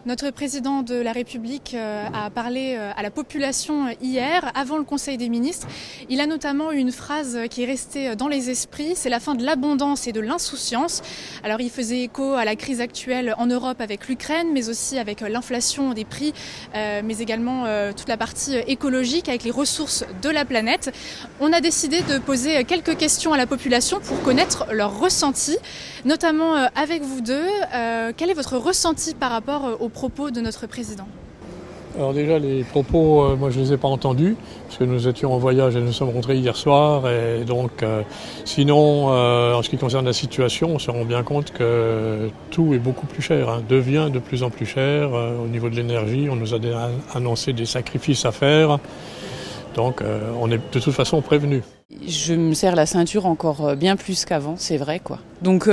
Notre président de la République a parlé à la population hier, avant le Conseil des ministres. Il a notamment eu une phrase qui est restée dans les esprits, c'est la fin de l'abondance et de l'insouciance. Alors il faisait écho à la crise actuelle en Europe avec l'Ukraine, mais aussi avec l'inflation des prix, mais également toute la partie écologique avec les ressources de la planète. On a décidé de poser quelques questions à la population pour connaître leur ressenti, notamment avec vous deux. Quel est votre ressenti par rapport aux propos de notre président? Alors déjà les propos, moi je ne les ai pas entendus, parce que nous étions en voyage et nous sommes rentrés hier soir. Et donc sinon, en ce qui concerne la situation, on se rend bien compte que tout est beaucoup plus cher, devient de plus en plus cher. Au niveau de l'énergie, on nous a annoncé des sacrifices à faire. Donc on est de toute façon prévenus. Je me serre la ceinture encore bien plus qu'avant, c'est vrai quoi. Donc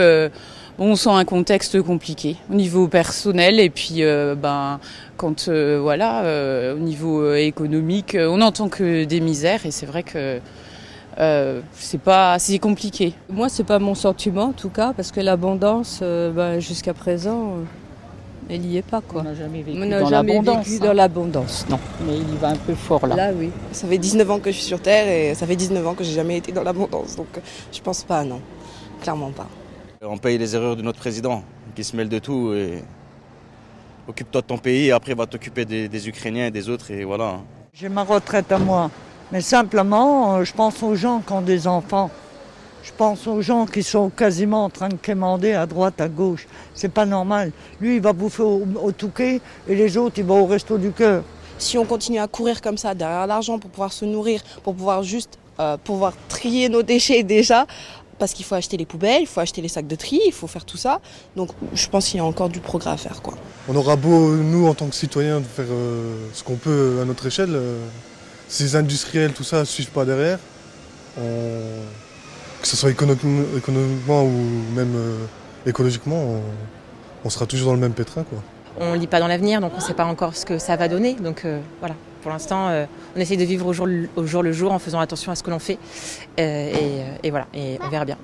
on sent un contexte compliqué au niveau personnel et puis quand au niveau économique, on n'entend que des misères et c'est vrai que c'est compliqué. Moi c'est pas mon sentiment en tout cas parce que l'abondance jusqu'à présent elle n'y est pas quoi. On n'a jamais vécu dans l'abondance. Non. Mais il y va un peu fort là. Là oui. Ça fait 19 ans que je suis sur Terre et ça fait 19 ans que j'ai jamais été dans l'abondance. Donc je pense pas, non. Clairement pas. On paye les erreurs de notre président qui se mêle de tout et occupe-toi de ton pays et après va t'occuper des Ukrainiens et des autres et voilà. J'ai ma retraite à moi, mais simplement je pense aux gens qui ont des enfants. Je pense aux gens qui sont quasiment en train de quémander à droite, à gauche. C'est pas normal. Lui, il va bouffer au Touquet et les autres, ils vont au Resto du Cœur. Si on continue à courir comme ça derrière l'argent pour pouvoir se nourrir, pour pouvoir juste pouvoir trier nos déchets déjà, parce qu'il faut acheter les poubelles, il faut acheter les sacs de tri, il faut faire tout ça. Donc je pense qu'il y a encore du progrès à faire, quoi. On aura beau, nous, en tant que citoyens, de faire ce qu'on peut à notre échelle. Ces industriels, tout ça, ne suivent pas derrière. Que ce soit économiquement ou même écologiquement, on sera toujours dans le même pétrin, quoi. On ne lit pas dans l'avenir, donc on ne sait pas encore ce que ça va donner. Donc voilà, pour l'instant, on essaie de vivre au jour le jour en faisant attention à ce que l'on fait. Et voilà, et on verra bien.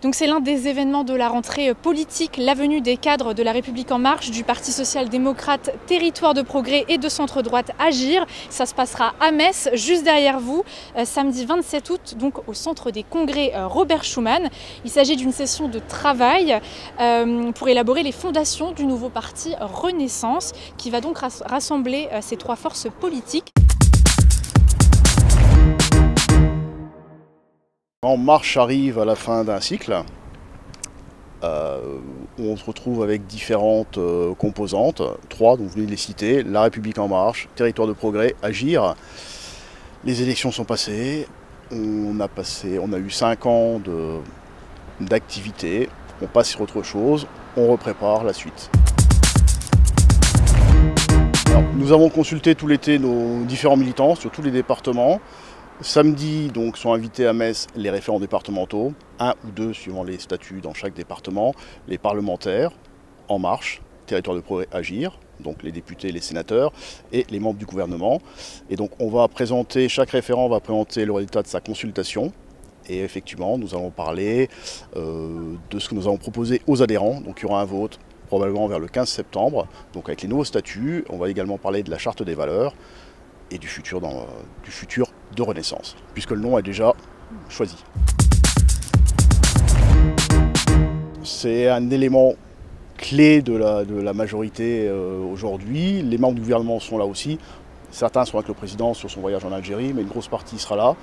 Donc c'est l'un des événements de la rentrée politique, la venue des cadres de La République En Marche, du Parti social-démocrate, Territoire de Progrès et de centre-droite Agir. Ça se passera à Metz, juste derrière vous, samedi 27 août, donc au centre des congrès Robert Schuman. Il s'agit d'une session de travail pour élaborer les fondations du nouveau parti Renaissance, qui va donc rassembler ces trois forces politiques. En Marche arrive à la fin d'un cycle où on se retrouve avec différentes composantes, trois, donc vous venez de les citer, La République En Marche, Territoire de Progrès, Agir. Les élections sont passées, on a eu 5 ans d'activité, on passe sur autre chose, on reprépare la suite. Alors, nous avons consulté tout l'été nos différents militants sur tous les départements. Samedi, donc, sont invités à Metz les référents départementaux, 1 ou 2 suivant les statuts dans chaque département, les parlementaires, En Marche, Territoire de Progrès, Agir, donc les députés et les sénateurs, et les membres du gouvernement. Et donc chaque référent va présenter le résultat de sa consultation. Et effectivement, nous allons parler de ce que nous avons proposé aux adhérents. Donc il y aura un vote probablement vers le 15 septembre, donc avec les nouveaux statuts. On va également parler de la charte des valeurs et du futur de Renaissance, puisque le nom est déjà choisi. C'est un élément clé de la majorité aujourd'hui. Les membres du gouvernement sont là aussi. Certains sont avec le président sur son voyage en Algérie, mais une grosse partie sera là.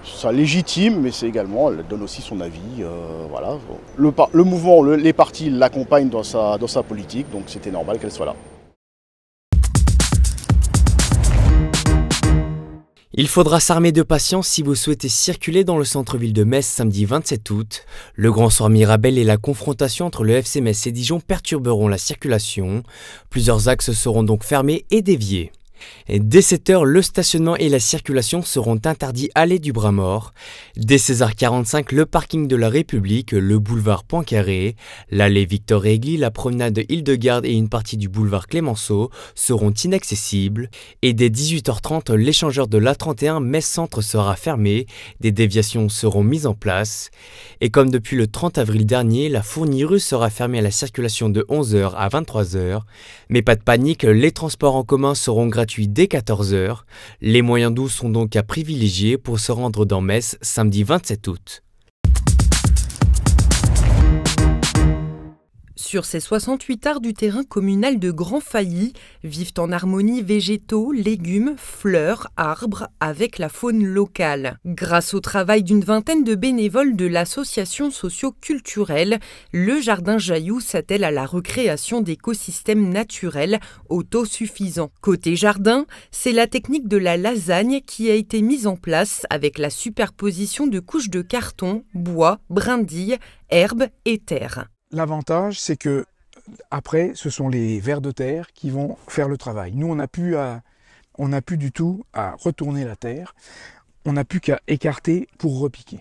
Ça légitime, mais c'est également, elle donne aussi son avis. Voilà. Le mouvement, les partis l'accompagnent dans sa politique, donc c'était normal qu'elle soit là. Il faudra s'armer de patience si vous souhaitez circuler dans le centre-ville de Metz samedi 27 août. Le grand soir Mirabel et la confrontation entre le FC Metz et Dijon perturberont la circulation. Plusieurs axes seront donc fermés et déviés. Et dès 7h, le stationnement et la circulation seront interdits à l'allée du Bras-Mort. Dès 16h45, le parking de la République, le boulevard Poincaré, l'allée Victor-Aigli, la promenade Hildegarde et une partie du boulevard Clémenceau seront inaccessibles. Et dès 18h30, l'échangeur de l'A31 Metz-Centre sera fermé. Des déviations seront mises en place. Et comme depuis le 30 avril dernier, la Fournie-Rue sera fermée à la circulation de 11h à 23h. Mais pas de panique, les transports en commun seront gratuits dès 14h. Les moyens doux sont donc à privilégier pour se rendre dans Metz samedi 27 août. Sur ces 68 arts du terrain communal de Grand Failly, vivent en harmonie végétaux, légumes, fleurs, arbres avec la faune locale. Grâce au travail d'une vingtaine de bénévoles de l'association socio-culturelle, le Jardin Jailloux s'attelle à la recréation d'écosystèmes naturels autosuffisants. Côté jardin, c'est la technique de la lasagne qui a été mise en place avec la superposition de couches de carton, bois, brindilles, herbes et terre. L'avantage, c'est que après, ce sont les vers de terre qui vont faire le travail. Nous, on n'a plus du tout à retourner la terre, on n'a plus qu'à écarter pour repiquer.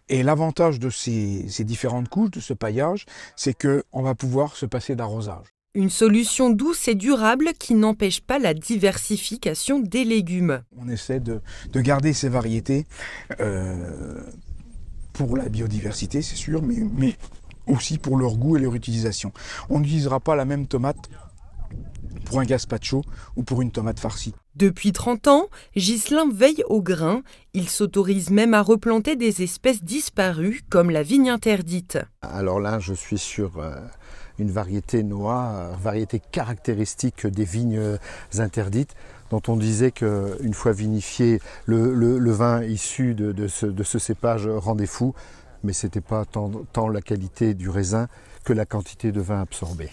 Et l'avantage de ces différentes couches, de ce paillage, c'est qu'on va pouvoir se passer d'arrosage. Une solution douce et durable qui n'empêche pas la diversification des légumes. On essaie de garder ces variétés pour la biodiversité, c'est sûr, mais aussi pour leur goût et leur utilisation. On n'utilisera pas la même tomate pour un gazpacho ou pour une tomate farcie. Depuis 30 ans, Ghislain veille au grain. Il s'autorise même à replanter des espèces disparues comme la vigne interdite. Alors là, je suis sur une variété Noah, variété caractéristique des vignes interdites, dont on disait qu'une fois vinifié, le vin issu de ce cépage rendait fou. Mais ce n'était pas tant la qualité du raisin que la quantité de vin absorbé.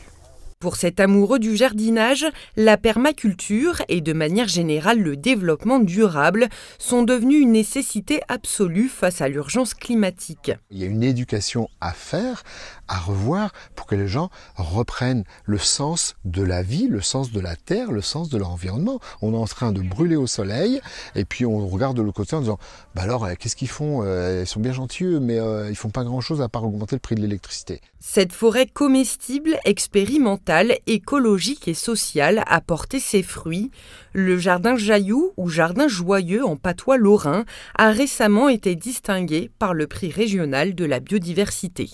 Pour cet amoureux du jardinage, la permaculture et de manière générale le développement durable sont devenus une nécessité absolue face à l'urgence climatique. Il y a une éducation à faire, à revoir, pour que les gens reprennent le sens de la vie, le sens de la terre, le sens de leur environnement. On est en train de brûler au soleil, et puis on regarde de l'autre côté en disant « bah alors, qu'est-ce qu'ils font ? Ils sont bien gentils, mais ils font pas grand-chose à part augmenter le prix de l'électricité. » Cette forêt comestible, expérimentale, écologique et sociale a porté ses fruits. Le Jardin Jailloux, ou Jardin Joyeux en patois lorrain, a récemment été distingué par le prix régional de la biodiversité.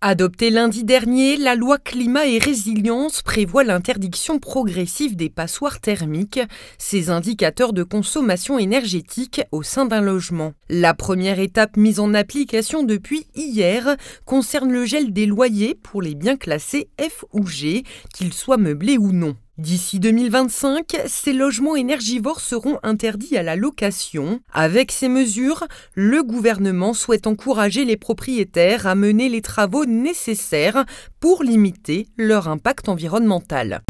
Adoptée lundi dernier, la loi Climat et Résilience prévoit l'interdiction progressive des passoires thermiques, ces indicateurs de consommation énergétique au sein d'un logement. La première étape mise en application depuis hier concerne le gel des loyers pour les biens classés F ou G, qu'ils soient meublés ou non. D'ici 2025, ces logements énergivores seront interdits à la location. Avec ces mesures, le gouvernement souhaite encourager les propriétaires à mener les travaux nécessaires pour limiter leur impact environnemental.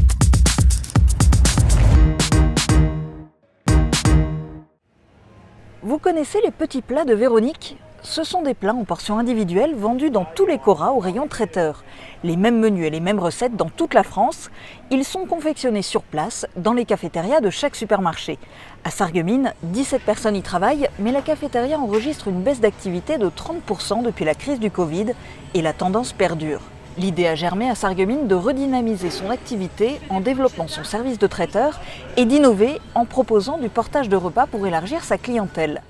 Vous connaissez les petits plats de Véronique ? Ce sont des plats en portions individuelles vendus dans tous les Cora au rayon traiteur. Les mêmes menus et les mêmes recettes dans toute la France. Ils sont confectionnés sur place dans les cafétérias de chaque supermarché. À Sarreguemines, 17 personnes y travaillent, mais la cafétéria enregistre une baisse d'activité de 30% depuis la crise du Covid et la tendance perdure. L'idée a germé à Sarreguemines de redynamiser son activité en développant son service de traiteur et d'innover en proposant du portage de repas pour élargir sa clientèle.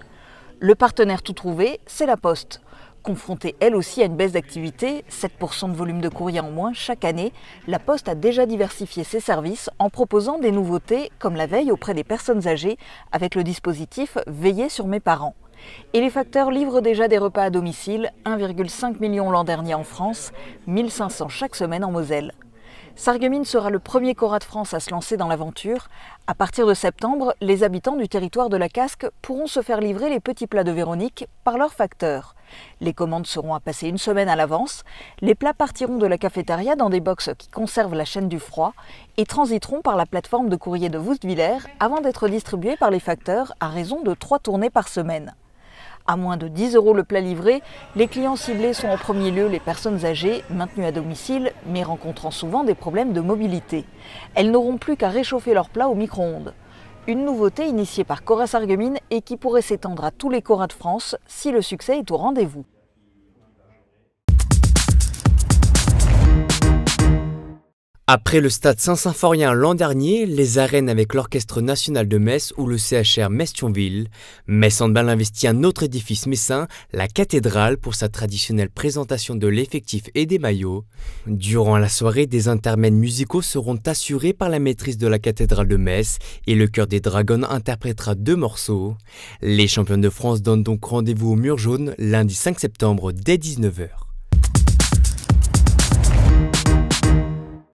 Le partenaire tout trouvé, c'est La Poste. Confrontée elle aussi à une baisse d'activité, 7% de volume de courrier en moins chaque année, La Poste a déjà diversifié ses services en proposant des nouveautés comme la veille auprès des personnes âgées avec le dispositif « Veiller sur mes parents ». Et les facteurs livrent déjà des repas à domicile, 1,5 million l'an dernier en France, 1500 chaque semaine en Moselle. Sarreguemines sera le premier Cora de France à se lancer dans l'aventure. À partir de septembre, les habitants du territoire de la Casque pourront se faire livrer les petits plats de Véronique par leur facteur. Les commandes seront à passer une semaine à l'avance. Les plats partiront de la cafétéria dans des box qui conservent la chaîne du froid et transiteront par la plateforme de courrier de Woustviller avant d'être distribués par les facteurs à raison de 3 tournées par semaine. À moins de 10 € le plat livré, les clients ciblés sont en premier lieu les personnes âgées, maintenues à domicile, mais rencontrant souvent des problèmes de mobilité. Elles n'auront plus qu'à réchauffer leur plat au micro-ondes. Une nouveauté initiée par Cora Sarreguemines et qui pourrait s'étendre à tous les Coras de France si le succès est au rendez-vous. Après le stade Saint-Symphorien l'an dernier, les arènes avec l'Orchestre National de Metz ou le CHR Metz-Thionville, Metz Handball investit un autre édifice messin, la cathédrale, pour sa traditionnelle présentation de l'effectif et des maillots. Durant la soirée, des intermèdes musicaux seront assurés par la maîtrise de la cathédrale de Metz et le chœur des Dragons interprétera 2 morceaux. Les champions de France donnent donc rendez-vous au Mur Jaune lundi 5 septembre dès 19 h.